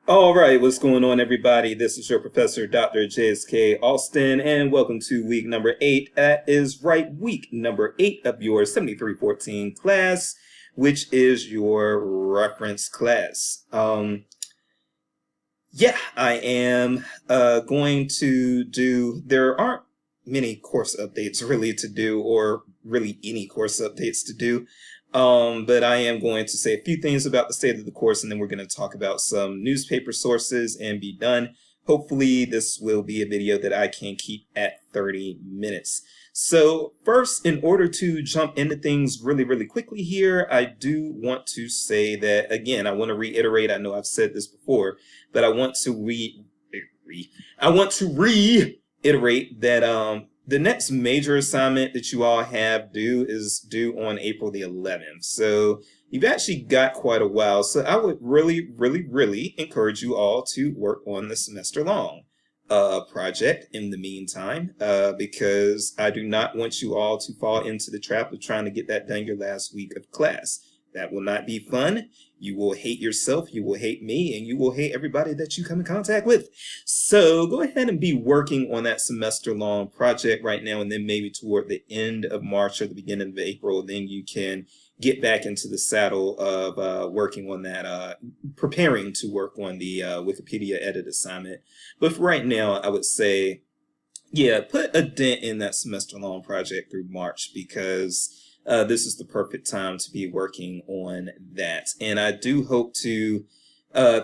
All right, what's going on, everybody? This is your professor, Dr. JSK Alston, and welcome to week number 8. That is right, week number 8 of your 7314 class, which is your reference class. I am going to do, there aren't many course updates really to do, or really any course updates to do. But I am going to say a few things about the state of the course, and then we're going to talk about some newspaper sources and be done. Hopefully, this will be a video that I can keep at 30 minutes. So first, in order to jump into things really quickly here, I do want to say that, again, I want to reiterate, I know I've said this before, but I want to reiterate that the next major assignment that you all have is due on April the 11th. So you've actually got quite a while. So I would really encourage you all to work on the semester long project in the meantime, because I do not want you all to fall into the trap of trying to get that done your last week of class. That will not be fun. You will hate yourself, you will hate me, and you will hate everybody that you come in contact with. So go ahead and be working on that semester-long project right now, and then maybe toward the end of March or the beginning of April, then you can get back into the saddle of working on that, preparing to work on the Wikipedia edit assignment. But for right now, I would say, yeah, put a dent in that semester-long project through March, because this is the perfect time to be working on that. And I do hope to,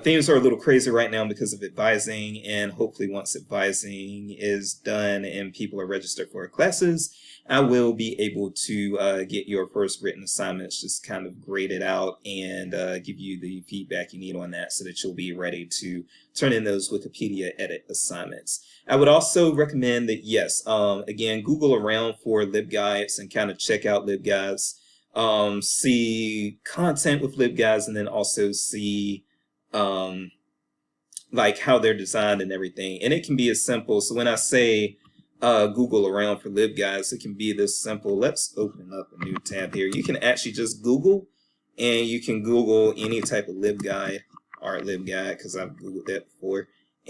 things are a little crazy right now because of advising, and hopefully once advising is done and people are registered for classes, I will be able to get your first written assignments just kind of graded out and give you the feedback you need on that so that you'll be ready to turn in those Wikipedia edit assignments. I would also recommend that, yes, again, Google around for LibGuides and kind of check out LibGuides, see content with LibGuides, and then also see like how they're designed and everything. And it can be as simple. So when I say Google around for LibGuides, it can be this simple. Let's open up a new tab here. You can actually just Google, and you can Google any type of LibGuide, art LibGuide, because I've Googled that before.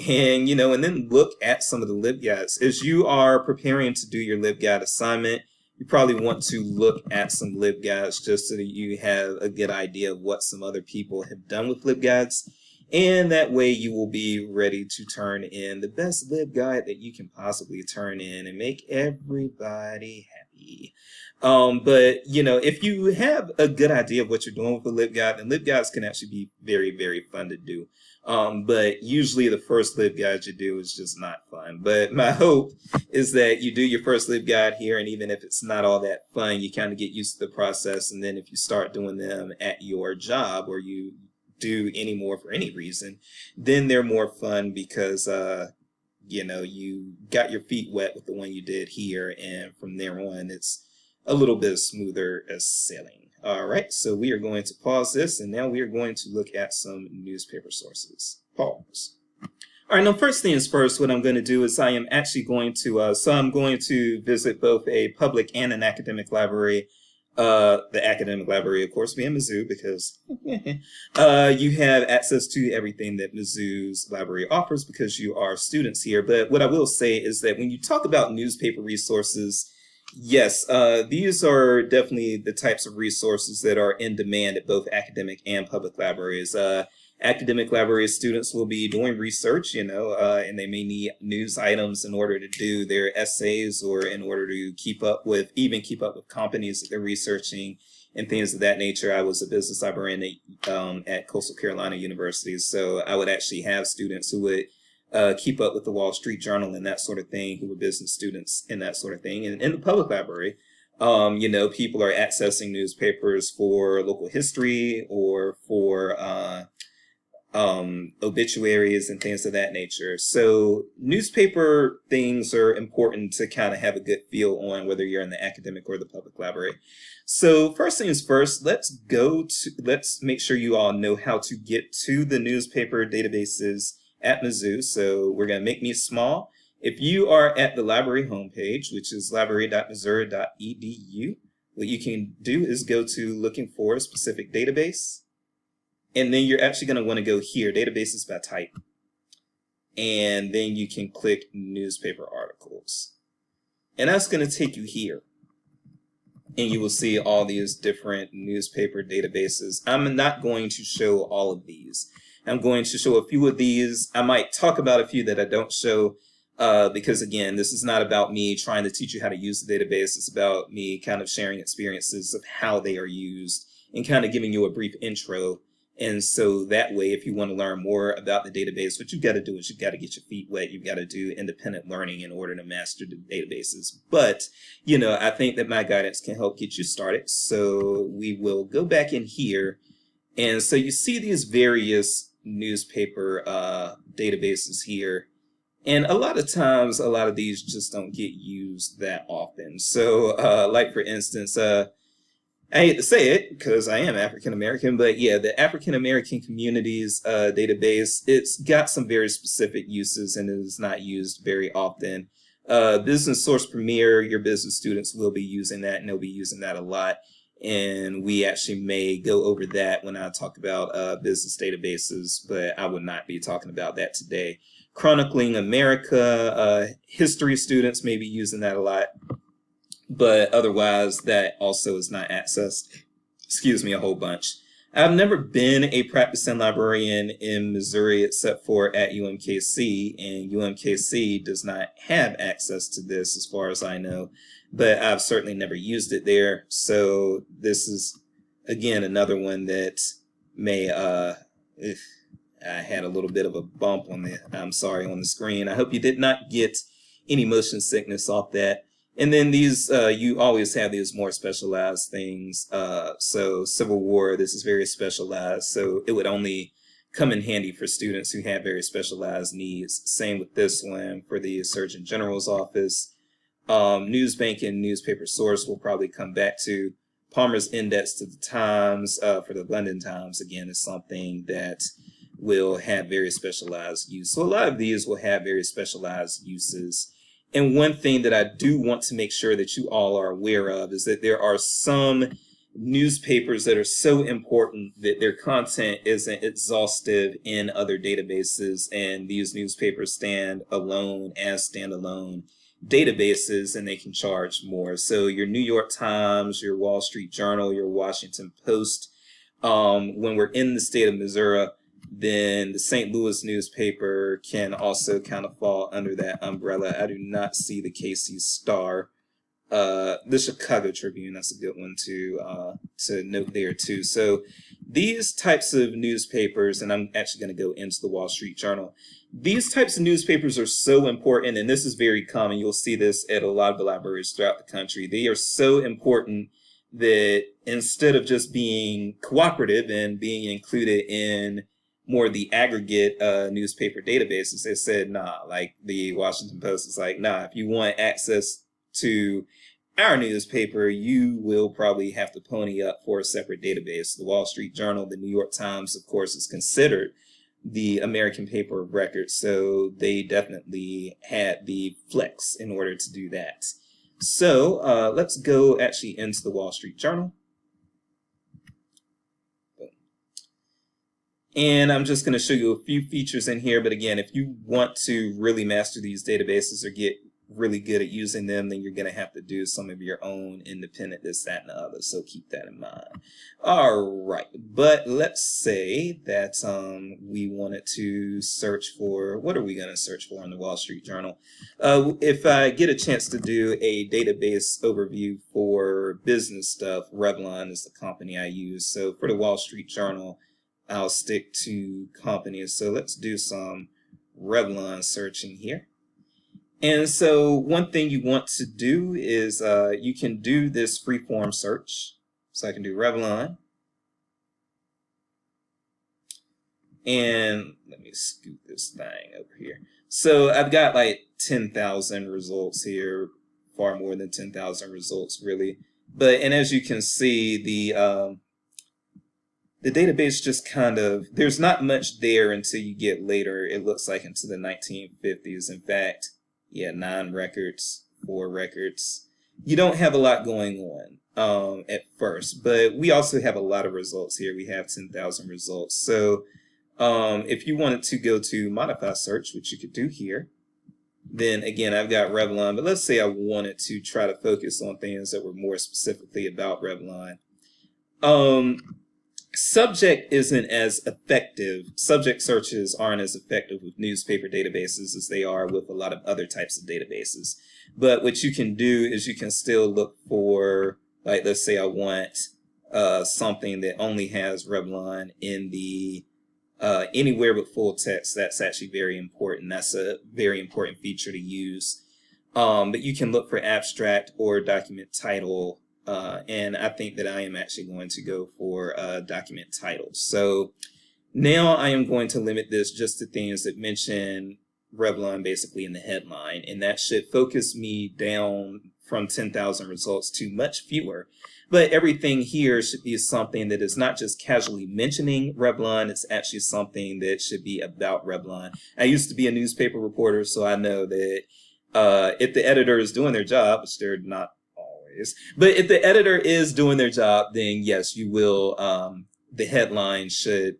And, and then look at some of the LibGuides. As you are preparing to do your LibGuide assignment, you probably want to look at some LibGuides just so that you have a good idea of what some other people have done with LibGuides. And that way you will be ready to turn in the best LibGuide that you can possibly turn in and make everybody happy. But, if you have a good idea of what you're doing with a LibGuide, then LibGuides can actually be very fun to do. But usually the first LibGuide you do is just not fun. But my hope is that you do your first LibGuide here, and even if it's not all that fun, you kind of get used to the process. And then if you start doing them at your job, or you do any more for any reason, then they're more fun because, you got your feet wet with the one you did here. And from there on, it's a little bit smoother as sailing. All right, so we are going to pause this, and now we are going to look at some newspaper sources. Pause. All right, now first things first, what I'm going to do is I am actually going to, I'm going to visit both a public and an academic library. The academic library, of course, being Mizzou, because you have access to everything that Mizzou's library offers because you are students here. But what I will say is that when you talk about newspaper resources, yes, these are definitely the types of resources that are in demand at both academic and public libraries. Academic library students will be doing research, and they may need news items in order to do their essays, or in order to keep up with companies that they're researching and things of that nature. I was a business librarian at Coastal Carolina University, so I would actually have students who would keep up with the Wall Street Journal and that sort of thing, who were business students and that sort of thing. And in the public library, people are accessing newspapers for local history, or for obituaries and things of that nature. So newspaper things are important to kind of have a good feel on whether you're in the academic or the public library. So first things first, let's make sure you all know how to get to the newspaper databases at Mizzou. So we're going to make me small. If you are at the library homepage, which is library.missouri.edu, what you can do is go to looking for a specific database. And then you're actually going to want to go here, databases by type. And then you can click newspaper articles. And that's going to take you here. And you will see all these different newspaper databases. I'm not going to show all of these. I'm going to show a few of these. I might talk about a few that I don't show because, again, this is not about me trying to teach you how to use the database. It's about me kind of sharing experiences of how they are used and kind of giving you a brief intro. And so that way, if you want to learn more about the database, what you've got to do is you've got to get your feet wet. You've got to do independent learning in order to master the databases. But, you know, I think that my guidance can help get you started. So we will go back in here. And so you see these various newspaper databases here. And a lot of times, a lot of these just don't get used that often. So like, for instance, I hate to say it because I am African American, but yeah, the African American communities database, it's got some very specific uses and it is not used very often. Business Source Premier, your business students will be using that and they'll be using that a lot. And we actually may go over that when I talk about business databases, but I would not be talking about that today. Chronicling America, history students may be using that a lot. But otherwise, that also is not accessed, a whole bunch. I've never been a practicing librarian in Missouri except for at UMKC, and UMKC does not have access to this as far as I know, but I've certainly never used it there. So this is, again, another one that may, I had a little bit of a bump on on the screen. I hope you did not get any motion sickness off that. And then these, you always have these more specialized things. So Civil War, this is very specialized. So it would only come in handy for students who have very specialized needs. Same with this one for the Surgeon General's office. Newsbank and newspaper source will probably come back to. Palmer's Index to the Times for the London Times, again, is something that will have very specialized use. So a lot of these will have very specialized uses. And one thing that I do want to make sure that you all are aware of is that there are some newspapers that are so important that their content isn't exhaustive in other databases, and these newspapers stand alone as standalone databases and they can charge more. So your New York Times, your Wall Street Journal, your Washington Post, when we're in the state of Missouri, then the St. Louis newspaper can also kind of fall under that umbrella. I do not see the KC Star. The Chicago Tribune, that's a good one to note there too. So these types of newspapers, and I'm actually going to go into the Wall Street Journal, these types of newspapers are so important, and this is very common. You'll see this at a lot of the libraries throughout the country. They are so important that instead of just being cooperative and being included in more of the aggregate newspaper databases, they said, nah, like the Washington Post is like, nah, if you want access to our newspaper, you will probably have to pony up for a separate database. The Wall Street Journal, the New York Times, of course, is considered the American paper of record, so they definitely had the flex in order to do that. So let's go actually into the Wall Street Journal. And I'm just going to show you a few features in here. But again, if you want to really master these databases or get really good at using them, then you're going to have to do some of your own independent this, that, and the other. So keep that in mind. All right. But let's say that we wanted to search for, what are we going to search for in the Wall Street Journal? If I get a chance to do a database overview for business stuff, Revlon is the company I use. So for the Wall Street Journal, I'll stick to companies. So let's do some Revlon searching here. And so one thing you want to do is you can do this freeform search. So I can do Revlon. And let me scoot this thing over here. So I've got like 10,000 results here, far more than 10,000 results really. But, and as you can see, the database just kind of, there's not much there until you get later, it looks like into the 1950s. In fact, yeah, 9 records, 4 records. You don't have a lot going on. at first, but we also have a lot of results here. We have 10,000 results. So if you wanted to go to modify search, which you could do here, then again, I've got Revlon, but let's say I wanted to try to focus on things that were more specifically about Revlon. Subject isn't as effective. Subject searches aren't as effective with newspaper databases as they are with a lot of other types of databases. But what you can do is you can still look for, like, let's say I want something that only has Revlon in the anywhere but full text. That's actually very important. That's a very important feature to use. But you can look for abstract or document title. And I think that I am actually going to go for document title. So now I am going to limit this just to things that mention Revlon basically in the headline. And that should focus me down from 10,000 results to much fewer. But everything here should be something that is not just casually mentioning Revlon, it's actually something that should be about Revlon. I used to be a newspaper reporter, so I know that if the editor is doing their job, which they're not always, but if the editor is doing their job, then yes, you will, the headline should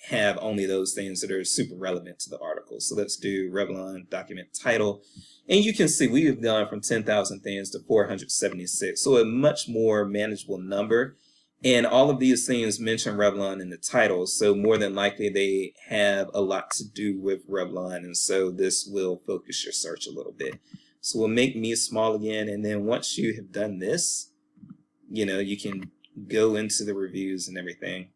have only those things that are super relevant to the article. So let's do Revlon document title. And you can see we have gone from 10,000 things to 476. So a much more manageable number. And all of these things mention Revlon in the title. So more than likely they have a lot to do with Revlon. And so this will focus your search a little bit. So we'll make me small again. And then once you have done this, you know, you can go into the reviews and everything.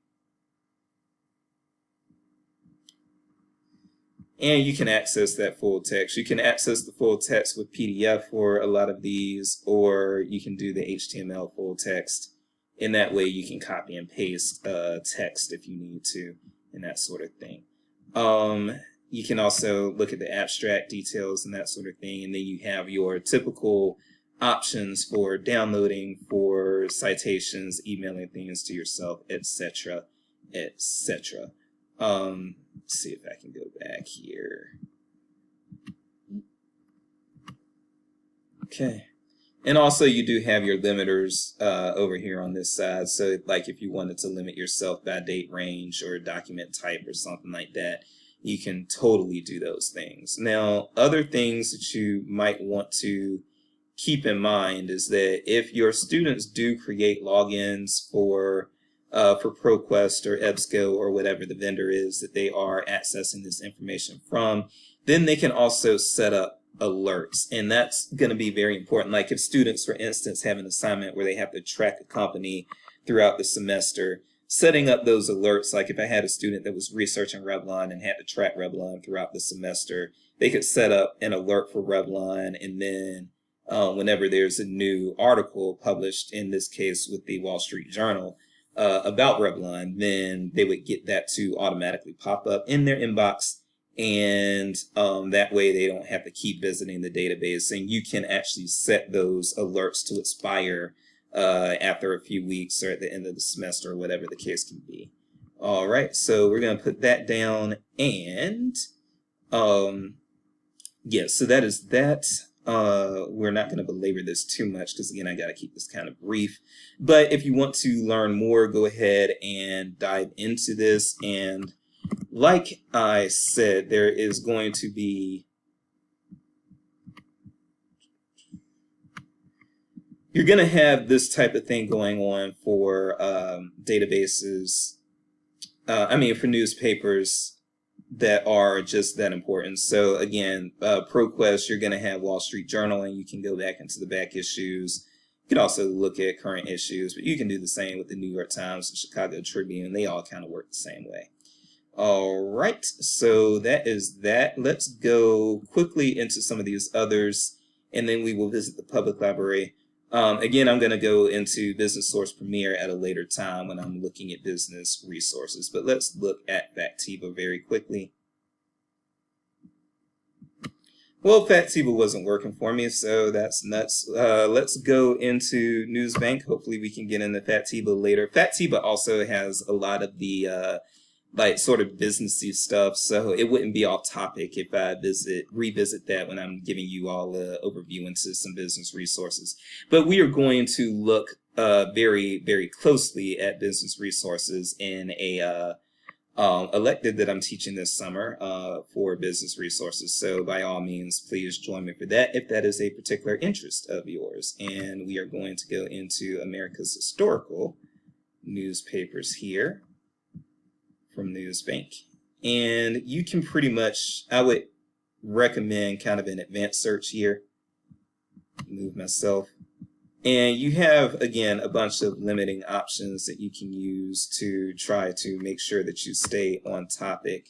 And you can access that full text. You can access the full text with PDF for a lot of these, or you can do the HTML full text. In that way, you can copy and paste text if you need to, and that sort of thing. You can also look at the abstract details and that sort of thing, and then you have your typical options for downloading, for citations, emailing things to yourself, etc., etc. Let's see if I can go back here. Okay. And also you do have your limiters over here on this side. So like if you wanted to limit yourself by date range or document type or something like that, you can totally do those things. Now, other things that you might want to keep in mind is that if your students do create logins for ProQuest or EBSCO or whatever the vendor is that they are accessing this information from, then they can also set up alerts. And that's going to be very important. Like if students, for instance, have an assignment where they have to track a company throughout the semester, setting up those alerts, like if I had a student that was researching Revlon and had to track Revlon throughout the semester, they could set up an alert for Revlon, and then whenever there's a new article published, in this case with the Wall Street Journal, about Revlon, then they would get that to automatically pop up in their inbox, and that way they don't have to keep visiting the database, and you can actually set those alerts to expire after a few weeks or at the end of the semester or whatever the case can be. All right, so we're going to put that down, and yeah, so that is that. We're not going to belabor this too much because, again, I got to keep this kind of brief. But if you want to learn more, go ahead and dive into this. And like I said, there is going to be, you're going to have this type of thing going on for databases, for newspapers that are just that important. So again, ProQuest, you're going to have Wall Street Journal, and you can go back into the back issues. You can also look at current issues, but you can do the same with the New York Times, the Chicago Tribune. They all kind of work the same way. All right, so that is that. Let's go quickly into some of these others, and then we will visit the public library. Again, I'm going to go into Business Source Premier at a later time when I'm looking at business resources, but let's look at Factiva very quickly. Well, Factiva wasn't working for me, so that's nuts. Let's go into Newsbank. Hopefully we can get into Factiva later. Factiva also has a lot of the like sort of businessy stuff, so it wouldn't be off topic if I revisit that when I'm giving you all an overview into some business resources. But we are going to look very, very closely at Business Resources in a elective that I'm teaching this summer for Business Resources. So by all means, please join me for that if that is a particular interest of yours. And we are going to go into America's historical newspapers here from Newsbank. And you can pretty much, I would recommend kind of an advanced search here. Move myself. And you have, again, a bunch of limiting options that you can use to try to make sure that you stay on topic.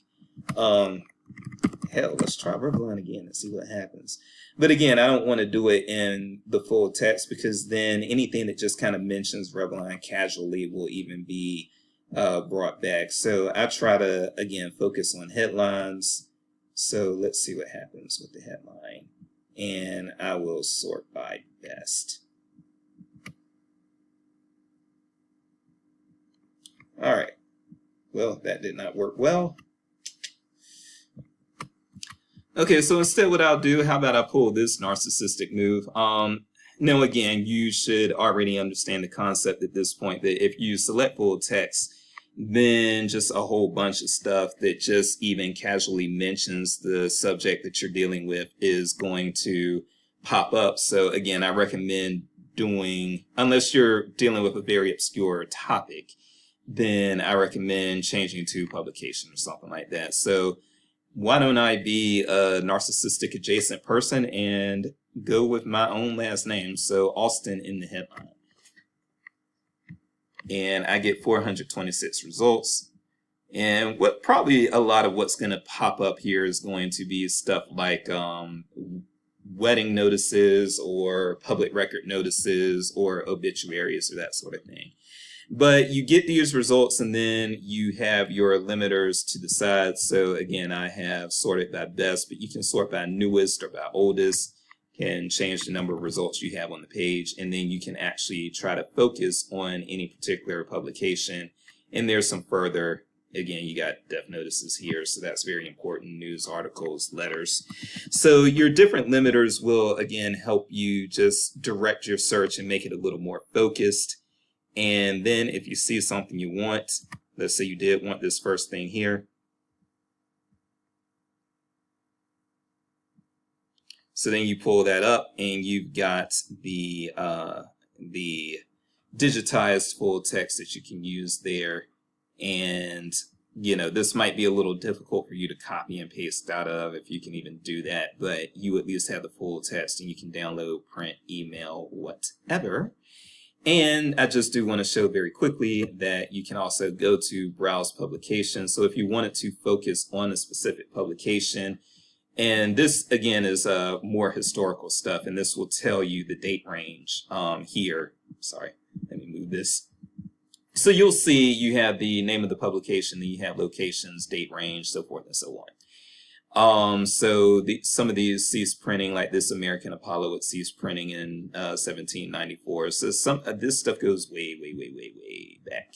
Hell, let's try Revlon again and see what happens. But again, I don't want to do it in the full text because then anything that just kind of mentions Revlon casually will even be brought back. So I try to, again, focus on headlines. So let's see what happens with the headline. And I will sort by best. All right. Well, that did not work well. Okay, so instead what I'll do, how about I pull this narcissistic move? Now, again, you should already understand the concept at this point that if you select full text, then just a whole bunch of stuff that just even casually mentions the subject that you're dealing with is going to pop up. So again, I recommend doing, unless you're dealing with a very obscure topic, then I recommend changing to publication or something like that. So why don't I be a narcissistic adjacent person and go with my own last name? So Austin in the headline. And I get 426 results. And what probably a lot of what's going to pop up here is going to be stuff like wedding notices or public record notices or obituaries or that sort of thing. But you get these results and then you have your limiters to the side. So again, I have sorted by best, but you can sort by newest or by oldest, can change the number of results you have on the page. And then you can actually try to focus on any particular publication. And there's some further, again, you got death notices here. So that's very important. News articles, letters. So your different limiters will, again, help you just direct your search and make it a little more focused. And then if you see something you want, let's say you did want this first thing here. So then you pull that up and you've got the digitized full text that you can use there. And, you know, this might be a little difficult for you to copy and paste out of if you can even do that, but you at least have the full text and you can download, print, email, whatever. And I just do want to show very quickly that you can also go to browse publications. So if you wanted to focus on a specific publication, and this again is more historical stuff, and this will tell you the date range here. Sorry, let me move this. So you'll see you have the name of the publication, then you have locations, date range, so forth and so on. So some of these ceased printing, like this American Apollo, it ceased printing in 1794. So some of this stuff goes way, way, way, way, way back.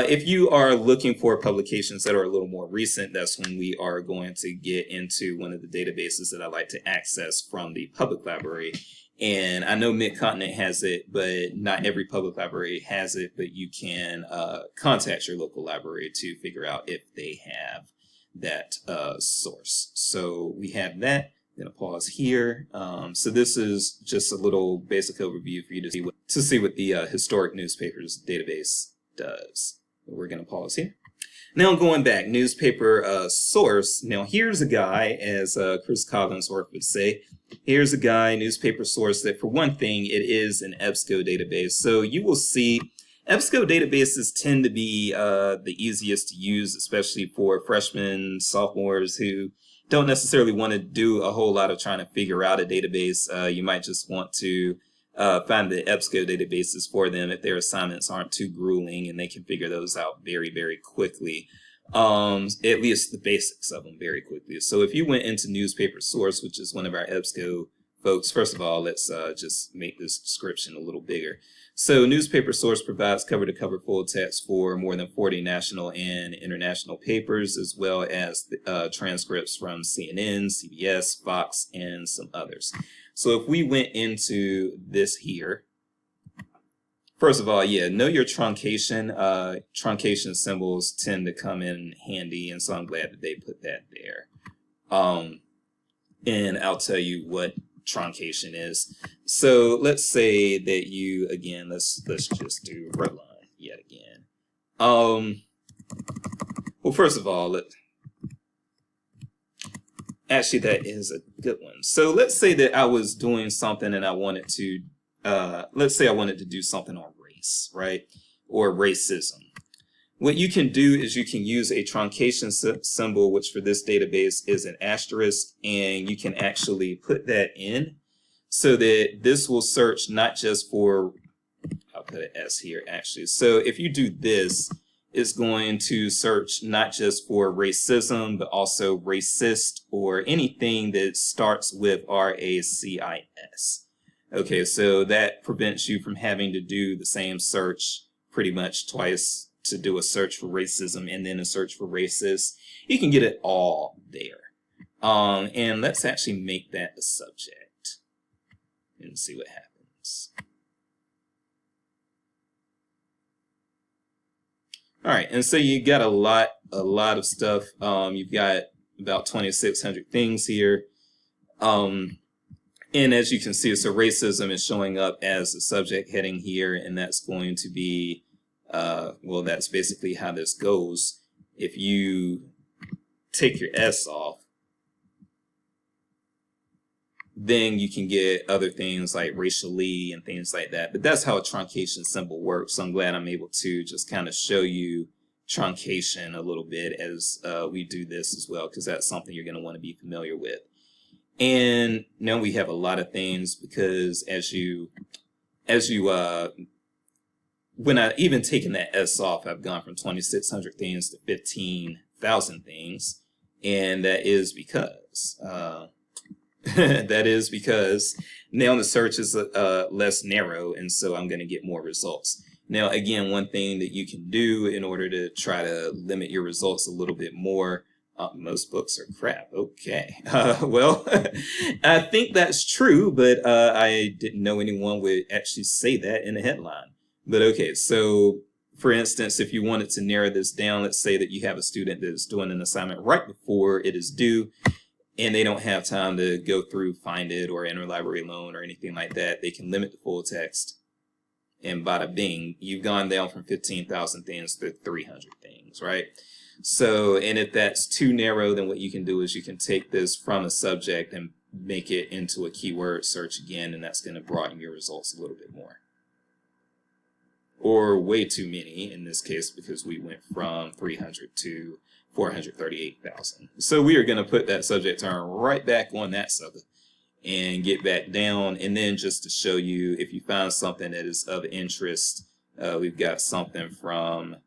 If you are looking for publications that are a little more recent, that's when we are going to get into one of the databases that I like to access from the public library. And I know Mid-Continent has it, but not every public library has it, but you can contact your local library to figure out if they have that source. So we have that. I'm going to pause here. So this is just a little basic overview for you to see what the historic newspapers database does. We're going to pause here. Now going back, newspaper source. Now here's a guy, as Chris Collinsworth would say, here's a guy, newspaper source, that for one thing, it is an EBSCO database. So you will see EBSCO databases tend to be the easiest to use, especially for freshmen, sophomores who don't necessarily want to do a whole lot of trying to figure out a database. You might just want to find the EBSCO databases for them if their assignments aren't too grueling and they can figure those out very, very quickly. At least the basics of them very quickly. So if you went into newspaper source, which is one of our EBSCO folks, first of all, let's just make this description a little bigger. So newspaper source provides cover-to-cover full text for more than 40 national and international papers, as well as transcripts from CNN, CBS, Fox, and some others. So if we went into this here, First of all, yeah, know your truncation. Truncation symbols tend to come in handy, and so I'm glad that they put that there. And I'll tell you what truncation is. So let's say that you, again, let's just do redline yet again. Well, first of all, actually, that is a good one. So let's say that I was doing something and I wanted to, let's say I wanted to do something on race, right? Or racism. What you can do is you can use a truncation symbol, which for this database is an asterisk, and you can actually put that in so that this will search not just for, I'll put an S here actually. So if you do this, it's going to search not just for racism, but also racist or anything that starts with RACIS. Okay, so that prevents you from having to do the same search pretty much twice to do a search for racism and then a search for racist. You can get it all there. And let's actually make that a subject and see what happens. All right, and so you got a lot of stuff. You've got about 2,600 things here. And as you can see, so racism is showing up as the subject heading here, and that's going to be, well, that's basically how this goes. If you take your S off, then you can get other things like racially and things like that. But that's how a truncation symbol works. So I'm glad I'm able to just kind of show you truncation a little bit as we do this as well, because that's something you're going to want to be familiar with. And now we have a lot of things because when I even taken that S off, I've gone from 2,600 things to 15,000 things. And that is because, now the search is less narrow, and so I'm going to get more results. Now, again, one thing that you can do in order to try to limit your results a little bit more, most books are crap. Okay. Well, I think that's true, but I didn't know anyone would actually say that in a headline. But okay, so for instance, if you wanted to narrow this down, let's say that you have a student that is doing an assignment right before it is due, and they don't have time to go through, find it, or interlibrary loan or anything like that. They can limit the full text, and bada bing, you've gone down from 15,000 things to 300 things, right? So, and if that's too narrow, then what you can do is you can take this from a subject and make it into a keyword search again, and that's going to broaden your results a little bit more. Or way too many in this case, because we went from 300 to 438,000. So we are going to put that subject term right back on that sucker and get back down. And then just to show you, if you find something that is of interest, we've got something from,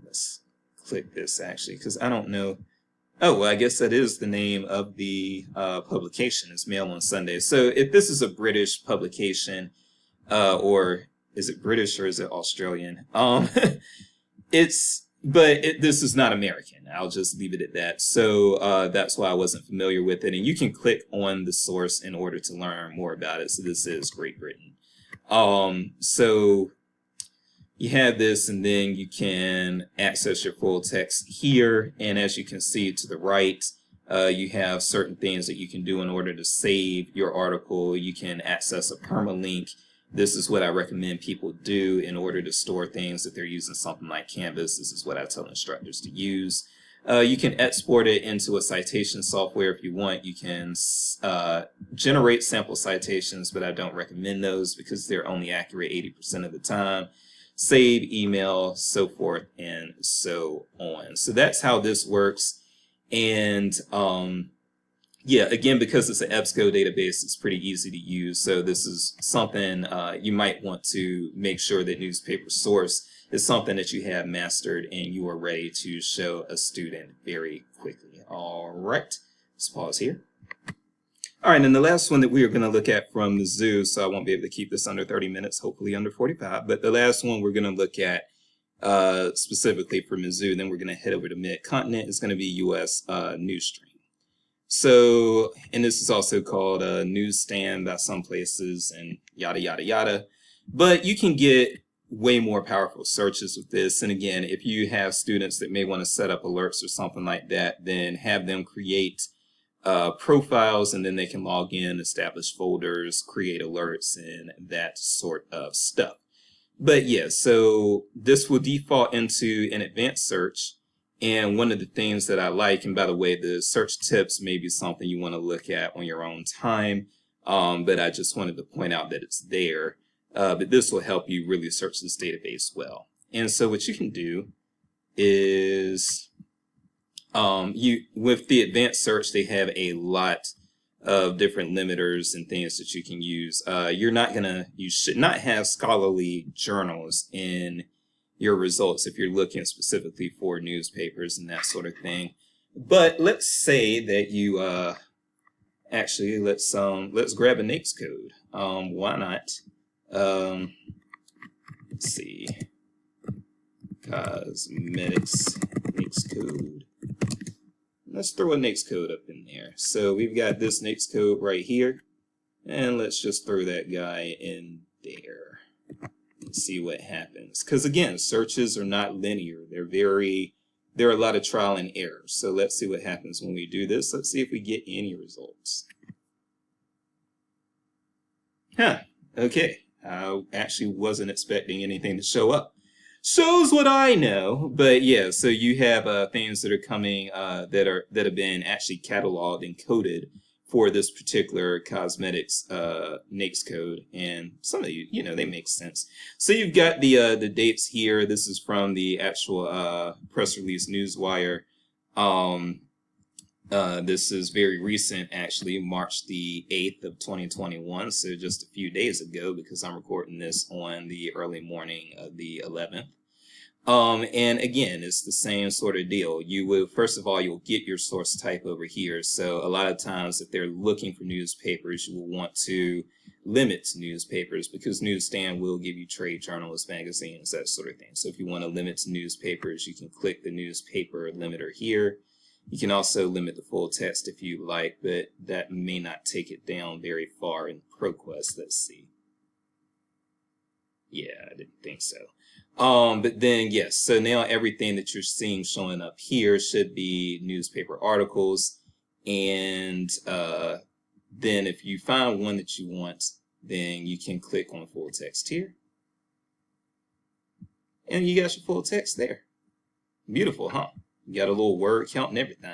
let's click this actually, because I don't know. Oh, well, I guess that is the name of the publication. It's Mail on Sunday. So if this is a British publication, or is it British or is it Australian? This is not American. I'll just leave it at that. So that's why I wasn't familiar with it. And you can click on the source in order to learn more about it. So this is Great Britain. So you have this, and then you can access your full text here. And as you can see to the right, you have certain things that you can do in order to save your article. You can access a permalink. This is what I recommend people do in order to store things if they're using something like Canvas. This is what I tell instructors to use. You can export it into a citation software if you want. You can generate sample citations, but I don't recommend those because they're only accurate 80% of the time. Save, email, so forth and so on. So that's how this works. And yeah, again, because it's an EBSCO database, it's pretty easy to use. So this is something you might want to make sure that newspaper source is something that you have mastered and you are ready to show a student very quickly. All right, let's pause here. All right, and the last one that we are going to look at from Mizzou, so I won't be able to keep this under 30 minutes, hopefully under 45, but the last one we're going to look at specifically for Mizzou, then we're going to head over to Mid-Continent, is going to be U.S. Newsstream. So, and this is also called a newsstand by some places and yada, yada, yada. But you can get way more powerful searches with this. And again, if you have students that may want to set up alerts or something like that, then have them create profiles, and then they can log in, establish folders, create alerts, and that sort of stuff. But yeah, so this will default into an advanced search. And one of the things that I like, and by the way, the search tips may be something you want to look at on your own time, but I just wanted to point out that it's there. But this will help you really search this database well. And so what you can do is, with the advanced search, they have a lot of different limiters and things that you can use. You should not have scholarly journals in your results if you're looking specifically for newspapers and that sort of thing. But let's say that you actually let's grab a NAICS code. Why not? Let's see, cosmetics NAICS code. Let's throw a NAICS code up in there. So we've got this NAICS code right here, and let's just throw that guy in there and see what happens. Because again, searches are not linear. There are a lot of trial and error. So let's see what happens when we do this. Let's see if we get any results. Okay. I actually wasn't expecting anything to show up. Shows what I know, but yeah, so you have things that are coming that have been actually cataloged and coded for this particular cosmetics NAICS code, and some of you know, they make sense. So you've got the dates here. This is from the actual press release Newswire. This is very recent, actually, March the 8th of 2021, so just a few days ago, because I'm recording this on the early morning of the 11th. And again, it's the same sort of deal. You will, first of all, you'll get your source type over here. So a lot of times, if they're looking for newspapers, you will want to limit to newspapers, because Newsstand will give you trade journals, magazines, that sort of thing. So if you want to limit to newspapers, you can click the newspaper limiter here. You can also limit the full text if you like, but that may not take it down very far in ProQuest. Let's see. Yeah, I didn't think so. But then, yes, so now everything that you're seeing showing up here should be newspaper articles. And then if you find one that you want, then you can click on full text here. And you got your full text there. Beautiful, huh? You got a little word count and everything.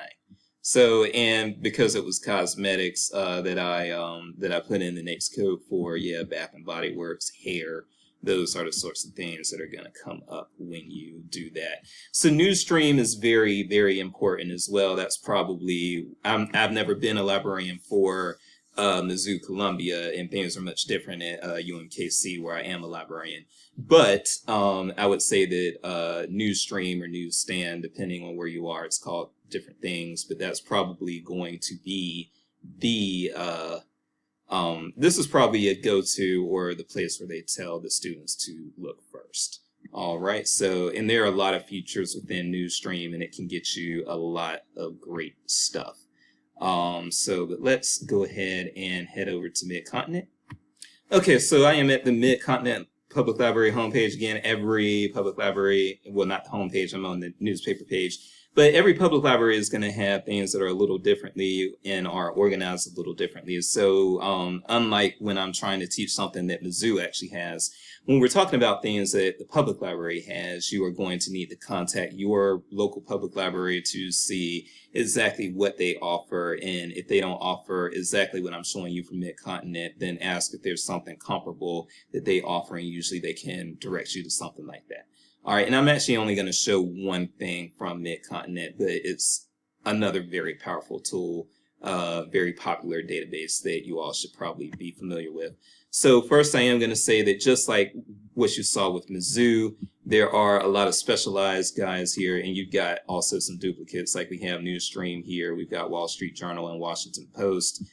So, and because it was cosmetics that I put in the NAICS code for, yeah, Bath and Body Works, hair, those are the sorts of things that are going to come up when you do that. So Newsstream is very, very important as well. That's probably, I've never been a librarian for Mizzou Columbia, and things are much different at UMKC, where I am a librarian. But I would say that Newsstream or Newsstand, depending on where you are, it's called different things, but that's probably going to be the this is probably a go-to, or the place where they tell the students to look first. All right, so, and there are a lot of features within Newsstream, and it can get you a lot of great stuff. But let's go ahead and head over to Mid-Continent. Okay, so I am at the Mid-Continent Public Library homepage. Again, every public library, well, not the homepage, I'm on the newspaper page, but every public library is going to have things that are a little differently and are organized a little differently. So unlike when I'm trying to teach something that Mizzou actually has, when we're talking about things that the public library has, you are going to need to contact your local public library to see exactly what they offer. And if they don't offer exactly what I'm showing you from Mid-Continent, then ask if there's something comparable that they offer, and usually they can direct you to something like that. All right, and I'm actually only going to show one thing from Mid-Continent, but it's another very powerful tool, very popular database that you all should probably be familiar with. So first, I am going to say that just like what you saw with Mizzou, there are a lot of specialized guys here, and you've got also some duplicates, like we have Newsstream here, we've got Wall Street Journal and Washington Post,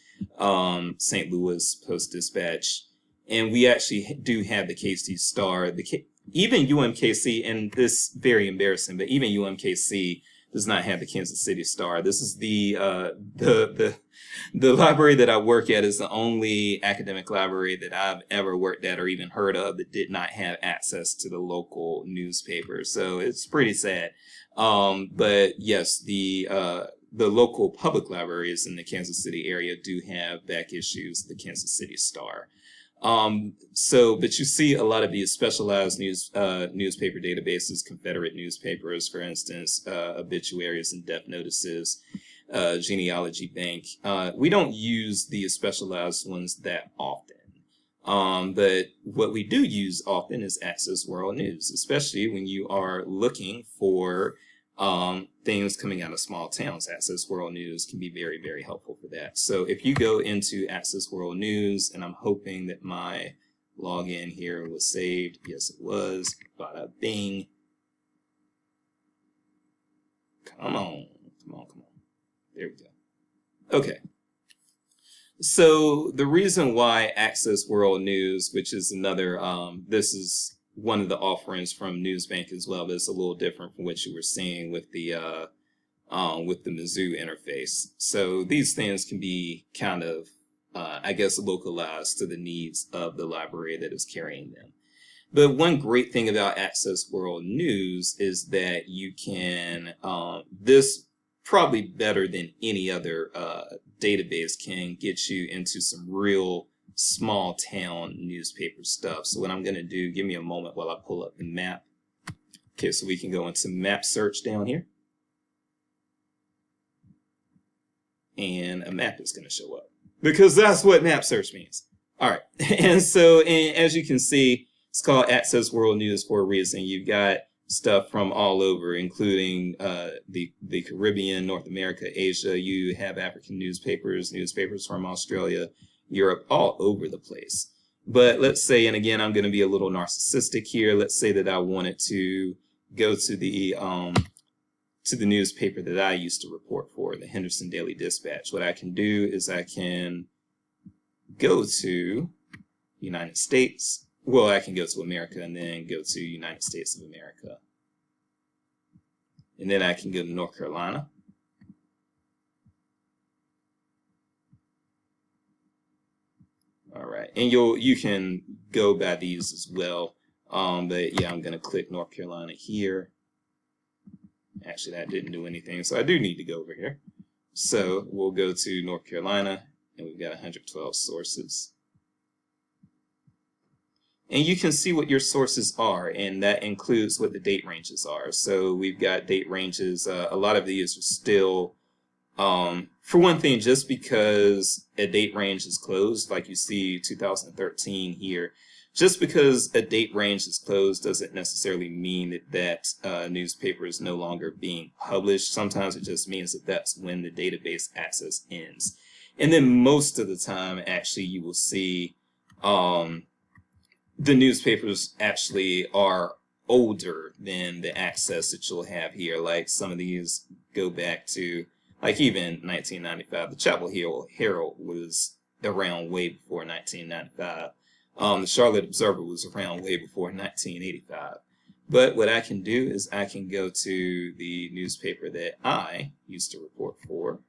St. Louis Post-Dispatch, and we actually do have the KC Star, even UMKC, and this is very embarrassing, but even UMKC does not have the Kansas City Star. This is the library that I work at is the only academic library that I've ever worked at or even heard of that did not have access to the local newspaper. So it's pretty sad. But yes, the local public libraries in the Kansas City area do have back issues of the Kansas City Star. But you see a lot of these specialized newspaper databases, Confederate newspapers, for instance, obituaries and death notices, genealogy bank. We don't use these specialized ones that often. But what we do use often is Access World News, especially when you are looking for things coming out of small towns. Access World News can be very, very helpful for that. So if you go into Access World News, and I'm hoping that my login here was saved. Yes, it was. Bada bing. Come on. There we go. Okay. So the reason why Access World News, which is another, this is one of the offerings from Newsbank as well, but it's a little different from what you were seeing with the Mizzou interface. So these things can be kind of, I guess, localized to the needs of the library that is carrying them. But one great thing about Access World News is that you can, this probably better than any other database can get you into some real small town newspaper stuff. So what I'm going to do, give me a moment while I pull up the map. Okay, so we can go into map search down here. And a map is going to show up because that's what map search means. All right. And so, as you can see, it's called Access World News for a reason. You've got stuff from all over, including the Caribbean, North America, Asia. You have African newspapers from Australia, Europe, all over the place. But let's say, and again, I'm going to be a little narcissistic here. Let's say that I wanted to go to the newspaper that I used to report for, the Henderson Daily Dispatch. What I can do is I can go to United States. Well, I can go to America and then go to United States of America. And then I can go to North Carolina. All right, and you can go by these as well. But yeah, I'm going to click North Carolina here. Actually, that didn't do anything, so I do need to go over here. So we'll go to North Carolina, and we've got 112 sources. And you can see what your sources are, and that includes what the date ranges are. So we've got date ranges. A lot of these are still, for one thing, just because a date range is closed, like you see 2013 here, just because a date range is closed doesn't necessarily mean that that newspaper is no longer being published. Sometimes it just means that that's when the database access ends. And then most of the time, actually, you will see the newspapers actually are older than the access that you'll have here. Like some of these go back to, like even 1995. The Chapel Hill Herald was around way before 1995. The Charlotte Observer was around way before 1985. But what I can do is I can go to the newspaper that I used to report for.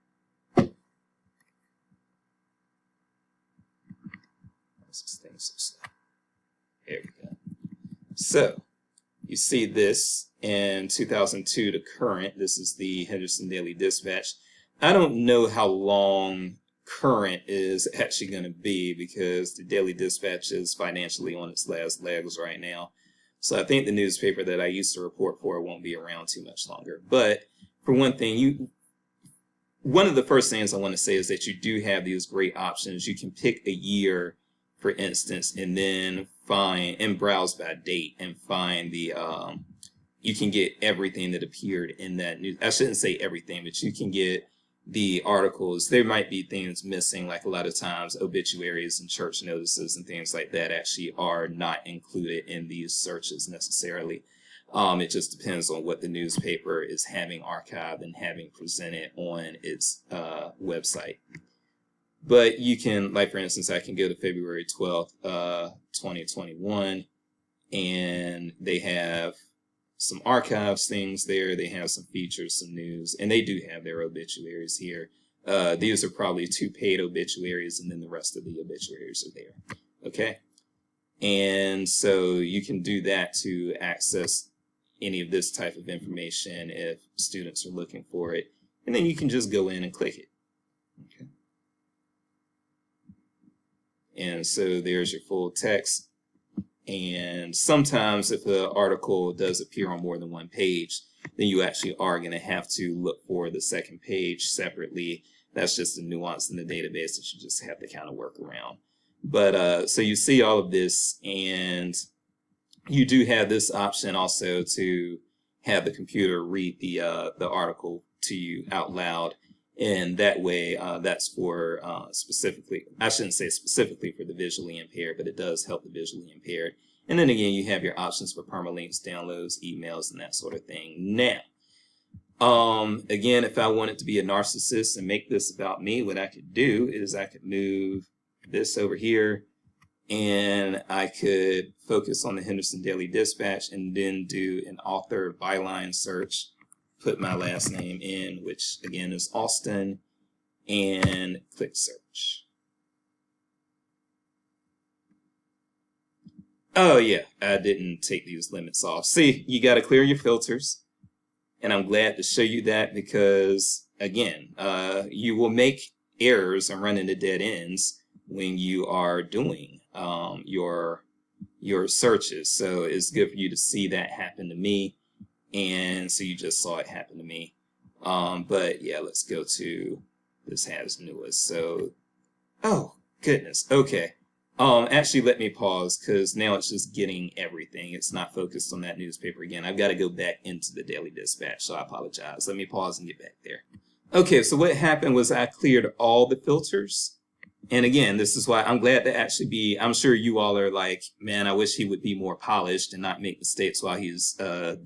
What's this thing so slow? There we go. So you see this in 2002 to current. This is the Henderson Daily Dispatch. I don't know how long current is actually going to be because the Daily Dispatch is financially on its last legs right now. So I think the newspaper that I used to report for won't be around too much longer. But for one thing, one of the first things I want to say is that you do have these great options. You can pick a year, for instance, and then find and browse by date and find the you can get everything that appeared in that news. I shouldn't say everything, but you can get the articles. There might be things missing, like a lot of times obituaries and church notices and things like that actually are not included in these searches necessarily. It just depends on what the newspaper is having archived and having presented on its website. But you can, like for instance, I can go to February 12th, 2021, and they have some archives things there. They have some features, some news, and they do have their obituaries here. These are probably 2 paid obituaries, and then the rest of the obituaries are there. Okay. And so you can do that to access any of this type of information if students are looking for it. And then you can just go in and click it. Okay. And so there's your full text. And sometimes if the article does appear on more than one page, then you actually are going to have to look for the second page separately. That's just a nuance in the database that you just have to kind of work around. But so you see all of this, and you do have this option also to have the computer read the article to you out loud. And that way, that's for specifically, I shouldn't say specifically for the visually impaired, but it does help the visually impaired. And then again, you have your options for permalinks, downloads, emails, and that sort of thing. Now, again, if I wanted to be a narcissist and make this about me, what I could do is I could move this over here, and I could focus on the Henderson Daily Dispatch and then do an author byline search. Put my last name in, which again is Austin, and click search. Oh yeah, I didn't take these limits off. See, you got to clear your filters, and I'm glad to show you that because again, you will make errors and run into dead ends when you are doing your searches. So it's good for you to see that happen to me. And so you just saw it happen to me. But yeah, let's go to this has newest. So, oh goodness. Okay. Actually let me pause because now it's just getting everything. It's not focused on that newspaper again. I've got to go back into the Daily Dispatch. So I apologize. Let me pause and get back there. Okay. So what happened was I cleared all the filters. And again, this is why I'm glad to actually be, I'm sure you all are like, man, I wish he would be more polished and not make mistakes while he's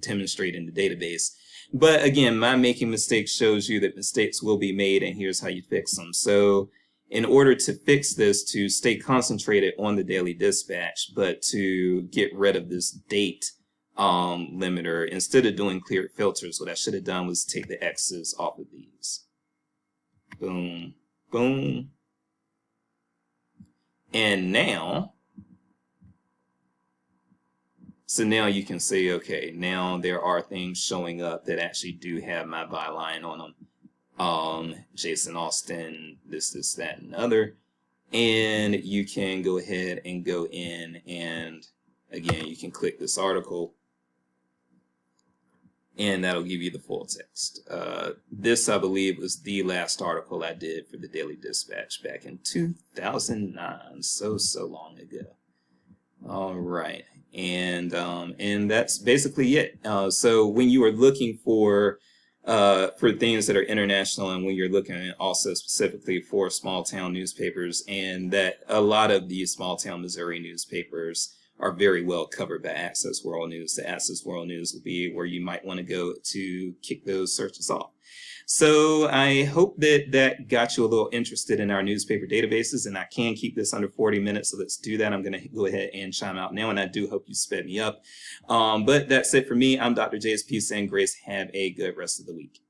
demonstrating the database. But again, my making mistakes shows you that mistakes will be made, and here's how you fix them. So in order to fix this, to stay concentrated on the Daily Dispatch, but to get rid of this date limiter, instead of doing cleared filters, what I should have done was take the X's off of these. Boom, boom. And now, so now you can say, okay, now there are things showing up that actually do have my byline on them. Jason Austin, this, that, and other. And you can go ahead and go in and, again, you can click this article. And that'll give you the full text. This, I believe, was the last article I did for the Daily Dispatch back in 2009, so long ago. All right, and that's basically it. So when you are looking for things that are international, and when you're looking also specifically for small town newspapers, and that a lot of these small town Missouri newspapers are very well covered by Access World News. The Access World News will be where you might want to go to kick those searches off. So I hope that that got you a little interested in our newspaper databases, and I can keep this under 40 minutes, so let's do that. I'm going to go ahead and chime out now, and I do hope you sped me up. But that's it for me. I'm Dr. JSP saying grace. Have a good rest of the week.